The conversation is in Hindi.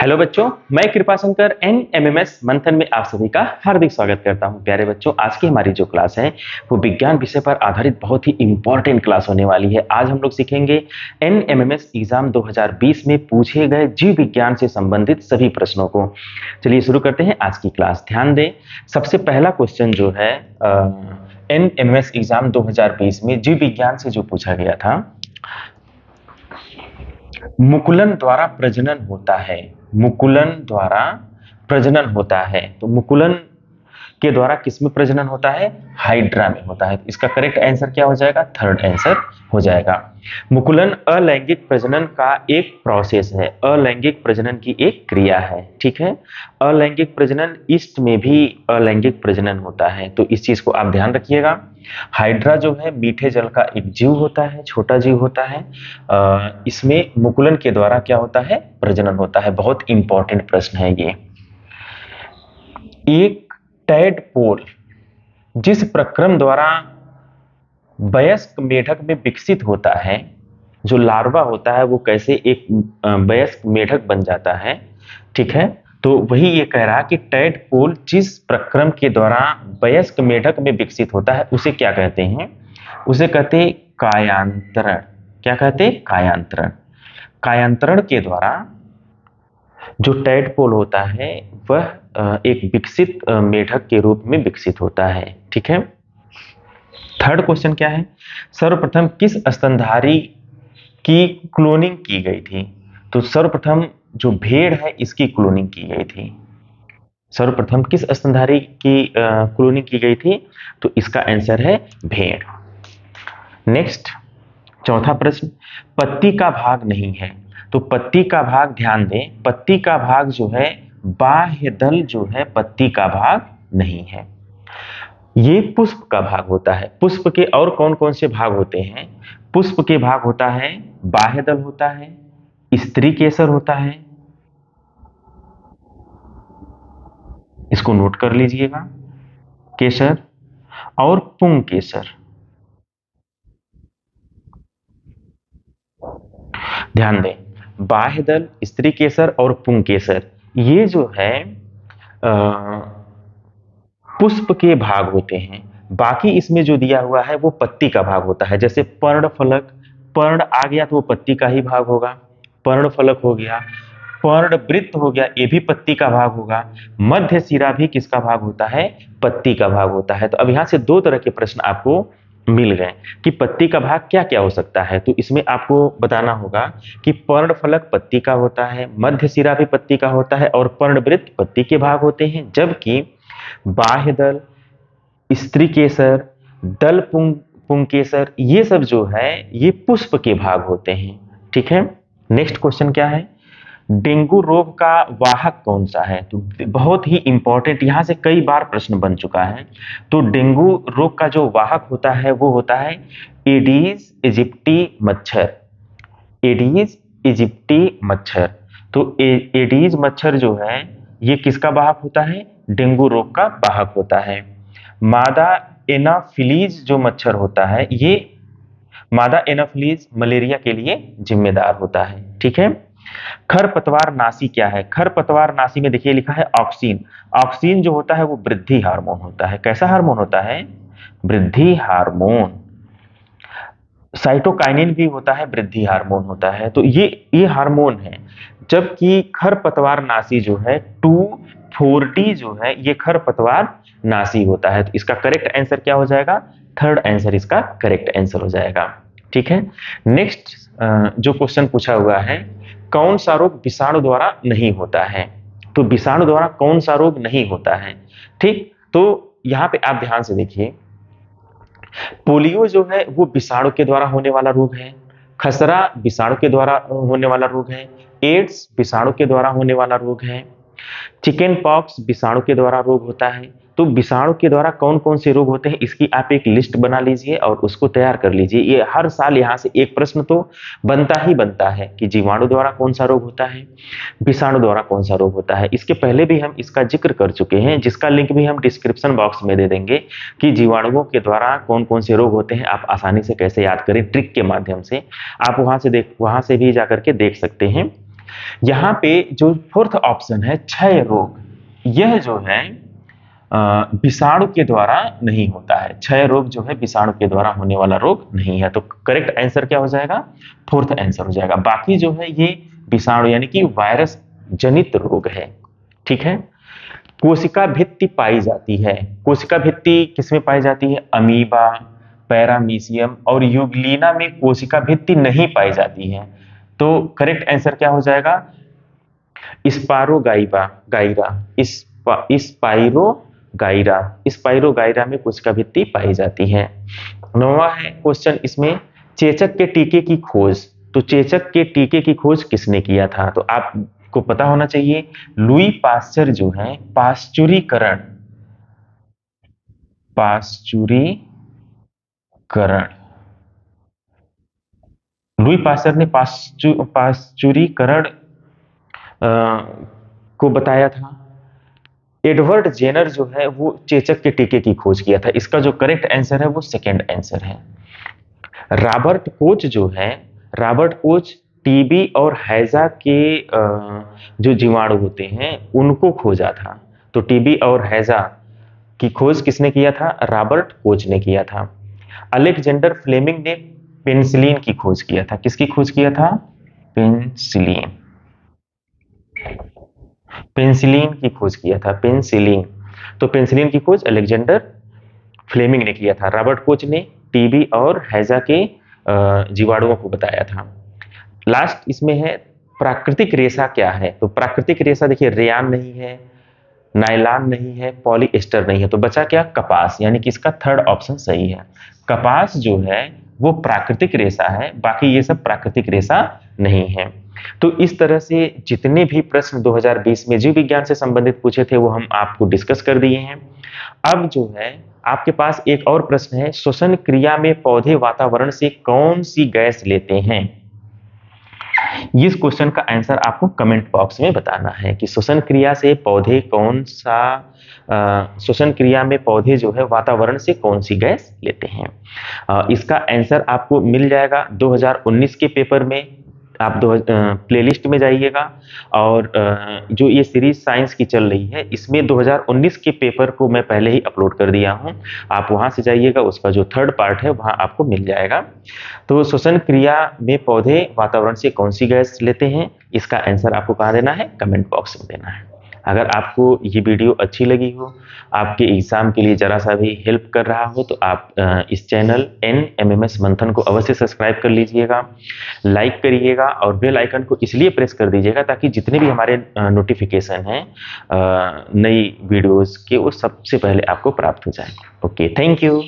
हेलो बच्चों, मैं कृपाशंकर एनएमएमएस मंथन में आप सभी का हार्दिक स्वागत करता हूं। प्यारे बच्चों, आज की हमारी जो क्लास है वो विज्ञान विषय पर आधारित बहुत ही इंपॉर्टेंट क्लास होने वाली है। आज हम लोग सीखेंगे एनएमएमएस एग्जाम 2020 में पूछे गए जीव विज्ञान से संबंधित सभी प्रश्नों को। चलिए शुरू करते हैं आज की क्लास। ध्यान दें, सबसे पहला क्वेश्चन जो है एनएमएमएस एग्जाम 2020 में जीव विज्ञान से जो पूछा गया था, मुकुलन द्वारा प्रजनन होता है। मुकुलन द्वारा प्रजनन होता है, तो मुकुलन के द्वारा किसमें प्रजनन होता है? हाइड्रा में होता है। इसका करेक्ट आंसर क्या हो जाएगा? थर्ड आंसर हो जाएगा। मुकुलन अलैंगिक प्रजनन का एक प्रोसेस है, अलैंगिक प्रजनन की एक क्रिया है। ठीक है, अलैंगिक प्रजनन ईस्ट में भी अलैंगिक प्रजनन होता है, तो इस चीज को आप ध्यान रखिएगा। हाइड्रा जो है मीठे जल का एक जीव होता है, छोटा जीव होता है। इसमें मुकुलन के द्वारा क्या होता है? प्रजनन होता है। बहुत इंपॉर्टेंट प्रश्न है ये। एक टैडपोल जिस प्रक्रम द्वारा वयस्क मेढक में विकसित होता है, जो लार्वा होता है वो कैसे एक वयस्क मेढक बन जाता है। ठीक है, तो वही ये कह रहा कि टैडपोल जिस प्रक्रम के द्वारा वयस्क मेढक में विकसित होता है उसे क्या कहते हैं? उसे कहते हैं कायांतरण। क्या कहते हैं? कायांतरण। कायांतरण के द्वारा जो टैडपोल होता है वह एक विकसित मेढक के रूप में विकसित होता है। ठीक है, थर्ड क्वेश्चन क्या है? सर्वप्रथम किस स्तनधारी की क्लोनिंग की गई थी? तो सर्वप्रथम जो भेड़ है इसकी क्लोनिंग की गई थी। सर्वप्रथम किस स्तनधारी की क्लोनिंग की गई थी? तो इसका आंसर है भेड़। नेक्स्ट, चौथा प्रश्न, पत्ती का भाग नहीं है। तो पत्ती का भाग, ध्यान दें, पत्ती का भाग जो है बाह्य दल जो है पत्ती का भाग नहीं है, ये पुष्प का भाग होता है। पुष्प के और कौन कौन से भाग होते हैं? पुष्प के भाग होता है बाह्य दल होता है, स्त्री केसर होता है, इसको नोट कर लीजिएगा, केसर और पुंग केसर। ध्यान दें, बाह्य दल, स्त्री केसर और पुंग केसर, ये जो है पुष्प के भाग होते हैं। बाकी इसमें जो दिया हुआ है वो पत्ती का भाग होता है। जैसे पर्णफलक, पर्ण आ गया तो वो पत्ती का ही भाग होगा, पर्णफलक हो गया। पर्णवृत्त हो गया, ये भी पत्ती का भाग होगा। मध्य सिरा भी किसका भाग होता है? पत्ती का भाग होता है। तो अब यहां से दो तरह के प्रश्न आपको मिल गए कि पत्ती का भाग क्या क्या हो सकता है। तो इसमें आपको बताना होगा कि पर्णफलक पत्ती का होता है, मध्य सिरा भी पत्ती का होता है और पर्णवृत्त पत्ती के भाग होते हैं, जबकि बाह्य दल, स्त्री केसर, दल पुंकेसर, ये सब जो है ये पुष्प के भाग होते हैं। ठीक है, नेक्स्ट क्वेश्चन क्या है? डेंगू रोग का वाहक कौन सा है? तो बहुत ही इंपॉर्टेंट, यहां से कई बार प्रश्न बन चुका है। तो डेंगू रोग का जो वाहक होता है वो होता है एडीज इजिप्टी मच्छर। एडीज इजिप्टी मच्छर। तो एडीज मच्छर जो है ये किसका वाहक होता है? डेंगू रोग का वाहक होता है। मादा एनाफिलीज जो मच्छर होता है, ये मादा एनाफिलीज मलेरिया के लिए जिम्मेदार होता है। ठीक है, खरपतवार नाशी क्या है? खरपतवार नाशी में देखिए लिखा है ऑक्सीन। ऑक्सीन जो होता है वो वृद्धि हार्मोन होता है। कैसा हार्मोन होता है? वृद्धि हार्मोन। साइटोकाइनिन भी होता है, वृद्धि हार्मोन होता है। तो ये हार्मोन है। जबकि खरपतवार नाशी जो है 2,4-D जो है ये खरपतवार नाशी होता है। तो इसका करेक्ट आंसर क्या हो जाएगा? थर्ड आंसर इसका करेक्ट आंसर हो जाएगा। ठीक है, नेक्स्ट जो क्वेश्चन पूछा हुआ है, कौन सा रोग विषाणु द्वारा नहीं होता है? तो विषाणु द्वारा कौन सा रोग नहीं होता है? ठीक, तो यहां पे आप ध्यान से देखिए, पोलियो जो है वो विषाणु के द्वारा होने वाला रोग है, खसरा विषाणु के द्वारा होने वाला रोग है, एड्स विषाणु के द्वारा होने वाला रोग है, चिकन पॉक्स विषाणु के द्वारा रोग होता है। तो विषाणु के द्वारा कौन कौन से रोग होते हैं इसकी आप एक लिस्ट बना लीजिए और उसको तैयार कर लीजिए। ये हर साल यहां से एक प्रश्न तो बनता ही बनता है कि जीवाणु द्वारा कौन सा रोग होता है, विषाणु द्वारा कौन सा रोग होता है। इसके पहले भी हम इसका जिक्र कर चुके हैं, जिसका लिंक भी हम डिस्क्रिप्शन बॉक्स में दे देंगे कि जीवाणुओं के द्वारा कौन कौन से रोग होते हैं, आप आसानी से कैसे याद करें ट्रिक के माध्यम से। आप वहां से भी जाकर के देख सकते हैं। यहाँ पे जो फोर्थ ऑप्शन है क्षय रोग, यह जो है विषाणु के द्वारा नहीं होता है। क्षय रोग जो है विषाणु के द्वारा होने वाला रोग नहीं है। तो करेक्ट आंसर क्या हो जाएगा? फोर्थ आंसर हो जाएगा। बाकी जो है ये विषाणु यानी कि वायरस जनित रोग है। ठीक है। कोशिका भित्ति पाई जाती है। कोशिका भित्ति किसमें पाई जाती है? अमीबा, पैरामीशियम और यूग्लिना में कोशिका भित्ति नहीं पाई जाती है। तो करेक्ट आंसर क्या हो जाएगा? स्पारोगाइबा गाइरा, स्पाइरोगाइरा, स्पाइरोगाइरा में कोशिका भित्ति पाई जाती है। 9वां है क्वेश्चन इसमें, चेचक के टीके की खोज। तो चेचक के टीके की खोज किसने किया था? तो आपको पता होना चाहिए, लुई पास्चर जो है पाश्चुरीकरण, पाश्चुरीकरण, लुई पास्चर ने पाश्चुरीकरण को बताया था। एडवर्ड जेनर जो है वो चेचक के टीके की खोज किया था। इसका जो करेक्ट आंसर है वो सेकंड आंसर है। रॉबर्ट कोच जो है, रॉबर्ट कोच टीबी और हैजा के जो जीवाणु होते हैं उनको खोजा था। तो टीबी और हैजा की खोज किसने किया था? रॉबर्ट कोच ने किया था। अलेक्जेंडर फ्लेमिंग ने पेनिसिलिन की खोज किया था। किसकी खोज किया था? पेनिसिलिन, पेनिसिलिन की खोज किया था, पेनिसिलिन। तो पेनिसिलिन की खोज अलेक्जेंडर फ्लेमिंग ने किया था। रॉबर्ट कोच ने टीबी और हैजा के जीवाणुओं को बताया था। लास्ट इसमें है प्राकृतिक रेशा क्या है? तो प्राकृतिक रेशा देखिए, रेयान नहीं है, नायलॉन नहीं है, पॉलीएस्टर नहीं है, तो बचा क्या? कपास, यानी कि इसका थर्ड ऑप्शन सही है। कपास जो है वो प्राकृतिक रेशा है, बाकी ये सब प्राकृतिक रेशा नहीं है। तो इस तरह से जितने भी प्रश्न 2020 में जीव विज्ञान से संबंधित पूछे थे वो हम आपको डिस्कस कर दिए हैं। अब जो है आपके पास एक और प्रश्न है, श्वसन क्रिया में पौधे वातावरण से कौन सी गैस लेते हैं? इस क्वेश्चन का आंसर आपको कमेंट बॉक्स में बताना है कि श्वसन क्रिया से पौधे कौन सा, श्वसन क्रिया में पौधे जो है वातावरण से कौन सी गैस लेते हैं। इसका आंसर आपको मिल जाएगा 2019 के पेपर में। आप प्लेलिस्ट में जाइएगा और जो ये सीरीज साइंस की चल रही है इसमें 2019 के पेपर को मैं पहले ही अपलोड कर दिया हूं। आप वहां से जाइएगा, उसका जो थर्ड पार्ट है वहां आपको मिल जाएगा। तो श्वसन क्रिया में पौधे वातावरण से कौन सी गैस लेते हैं, इसका आंसर आपको कहाँ देना है? कमेंट बॉक्स में देना है। अगर आपको ये वीडियो अच्छी लगी हो, आपके एग्जाम के लिए जरा सा भी हेल्प कर रहा हो, तो आप इस चैनल NMMS मंथन को अवश्य सब्सक्राइब कर लीजिएगा, लाइक करिएगा और बेल आइकन को इसलिए प्रेस कर दीजिएगा ताकि जितने भी हमारे नोटिफिकेशन हैं नई वीडियोस के वो सबसे पहले आपको प्राप्त हो जाए। Okay, thank you.